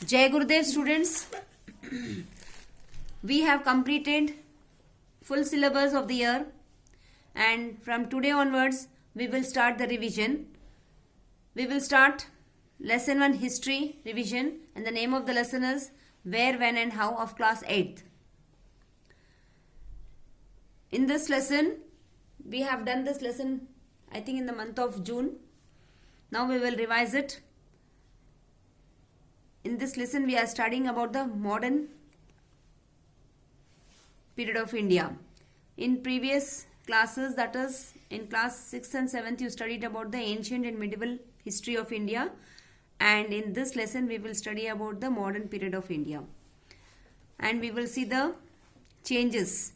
Jai Gurudev students, we have completed full syllabus of the year, and from today onwards we will start the revision. We will start lesson 1 history revision, and the name of the lesson is Where, When and How of class 8th. In this lesson, we have done this lesson I think in the month of June. Now we will revise it. In this lesson, we are studying about the modern period of India. In previous classes, that is in class 6th and 7th, you studied about the ancient and medieval history of India. And in this lesson, we will study about the modern period of India. And we will see the changes,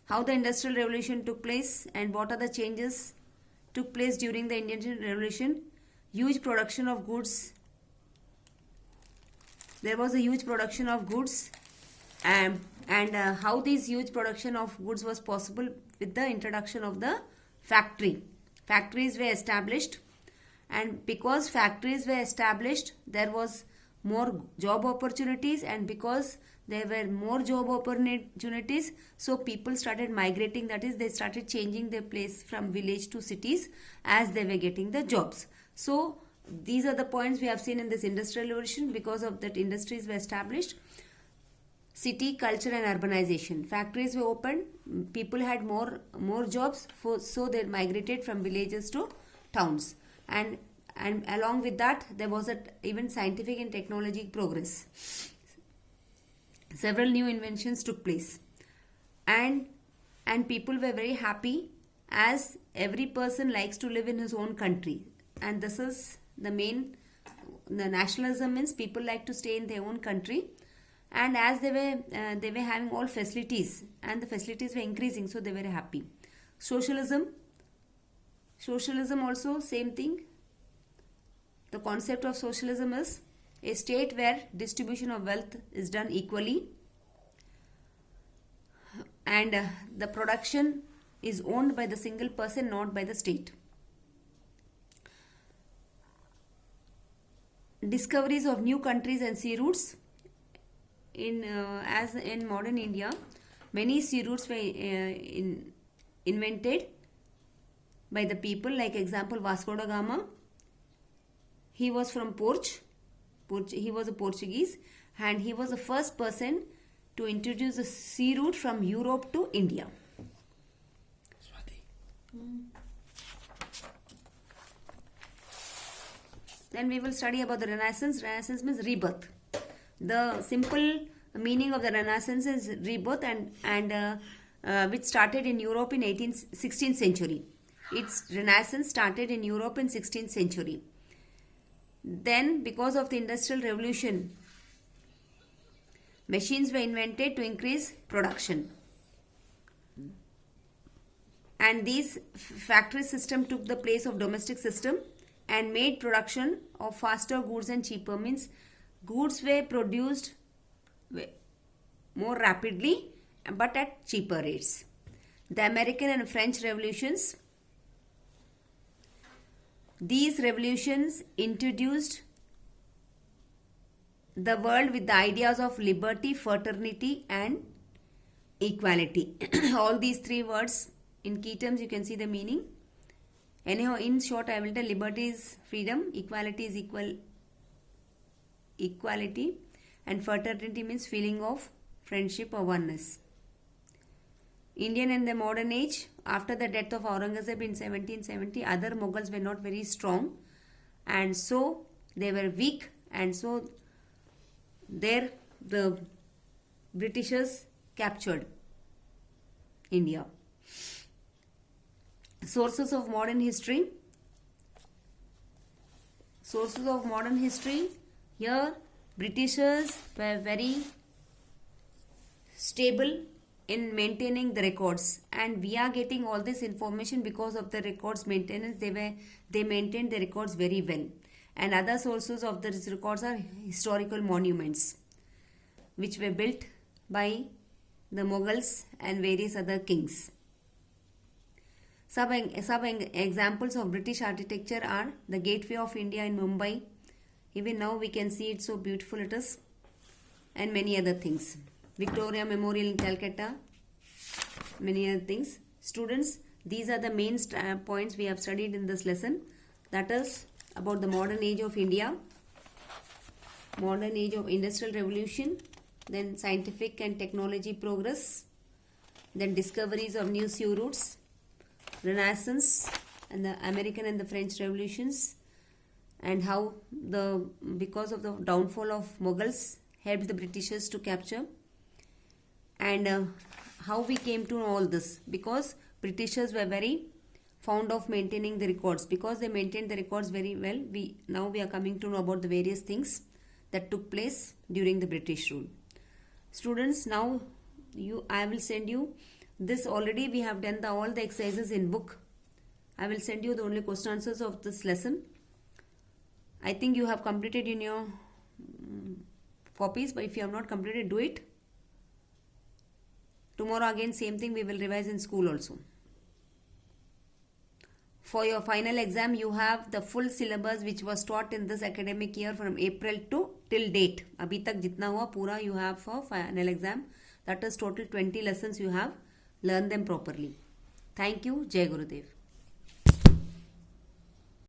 how the Industrial Revolution took place and what are the changes took place during the Indian Revolution. Huge production of goods. There was a huge production of goods, and how this huge production of goods was possible with the introduction of the factory. Factories were established, and because factories were established, there was more job opportunities, and because there were more job opportunities, so people started migrating. That is, they started changing their place from village to cities as they were getting the jobs. So these are the points we have seen in this industrial revolution. Because of that, industries were established, city, culture and urbanization. Factories were opened, people had more jobs, so they migrated from villages to towns. And along with that, there was even scientific and technology progress. Several new inventions took place, and people were very happy, as every person likes to live in his own country. And this is the nationalism means people like to stay in their own country. And as they were having all facilities, and the facilities were increasing, so they were happy. Socialism also same thing. The concept of socialism is a state where distribution of wealth is done equally, and the production is owned by the single person, not by the state. Discoveries of new countries and sea routes. As in modern India, many sea routes were invented by the people. Like example, Vasco da Gama. He was from he was a Portuguese, and he was the first person to introduce a sea route from Europe to India. Then we will study about the Renaissance. Renaissance means rebirth. The simple meaning of the Renaissance is rebirth, and which started in Europe in 16th century. Its Renaissance started in Europe in 16th century. Then, because of the Industrial Revolution, machines were invented to increase production. And these factory system took the place of domestic system and made production of faster goods and cheaper. Means goods were produced more rapidly but at cheaper rates. The American and French revolutions. These revolutions introduced the world with the ideas of liberty, fraternity and equality. All these three words in key terms, you can see the meaning. Anyhow, in short, I will tell: liberty is freedom, equality is equality, and fraternity means feeling of friendship or oneness. Indian in the modern age, after the death of Aurangzeb in 1770, other Mughals were not very strong, and so they were weak, and so the Britishers captured India. Sources of modern history. Sources of modern history. Here, Britishers were very stable in maintaining the records, and we are getting all this information because of the records maintenance. They maintained the records very well. And other sources of these records are historical monuments, which were built by the Mughals and various other kings. Some examples of British architecture are the Gateway of India in Mumbai, Even now we can see it, so beautiful it is. And many other things. Victoria Memorial in Calcutta. Many other things. Students, these are the main points we have studied in this lesson. That is about the modern age of India, modern age of industrial revolution, then scientific and technology progress, then discoveries of new sea routes, Renaissance, and the American and the French revolutions, and how because of the downfall of Mughals helped the Britishers to capture, and how we came to know all this, because Britishers were very fond of maintaining the records. Because they maintained the records very well, now we are coming to know about the various things that took place during the British rule. Students, now I will send you this. Already we have done all the exercises in book. I will send you the only question answers of this lesson. I think you have completed in your copies, but if you have not completed, do it. Tomorrow again same thing, we will revise in school also. For your final exam, you have the full syllabus which was taught in this academic year from April to till date. Abhi tak jitna hua pura you have for final exam. That is total 20 lessons you have. Learn them properly. Thank you. Jai Gurudev.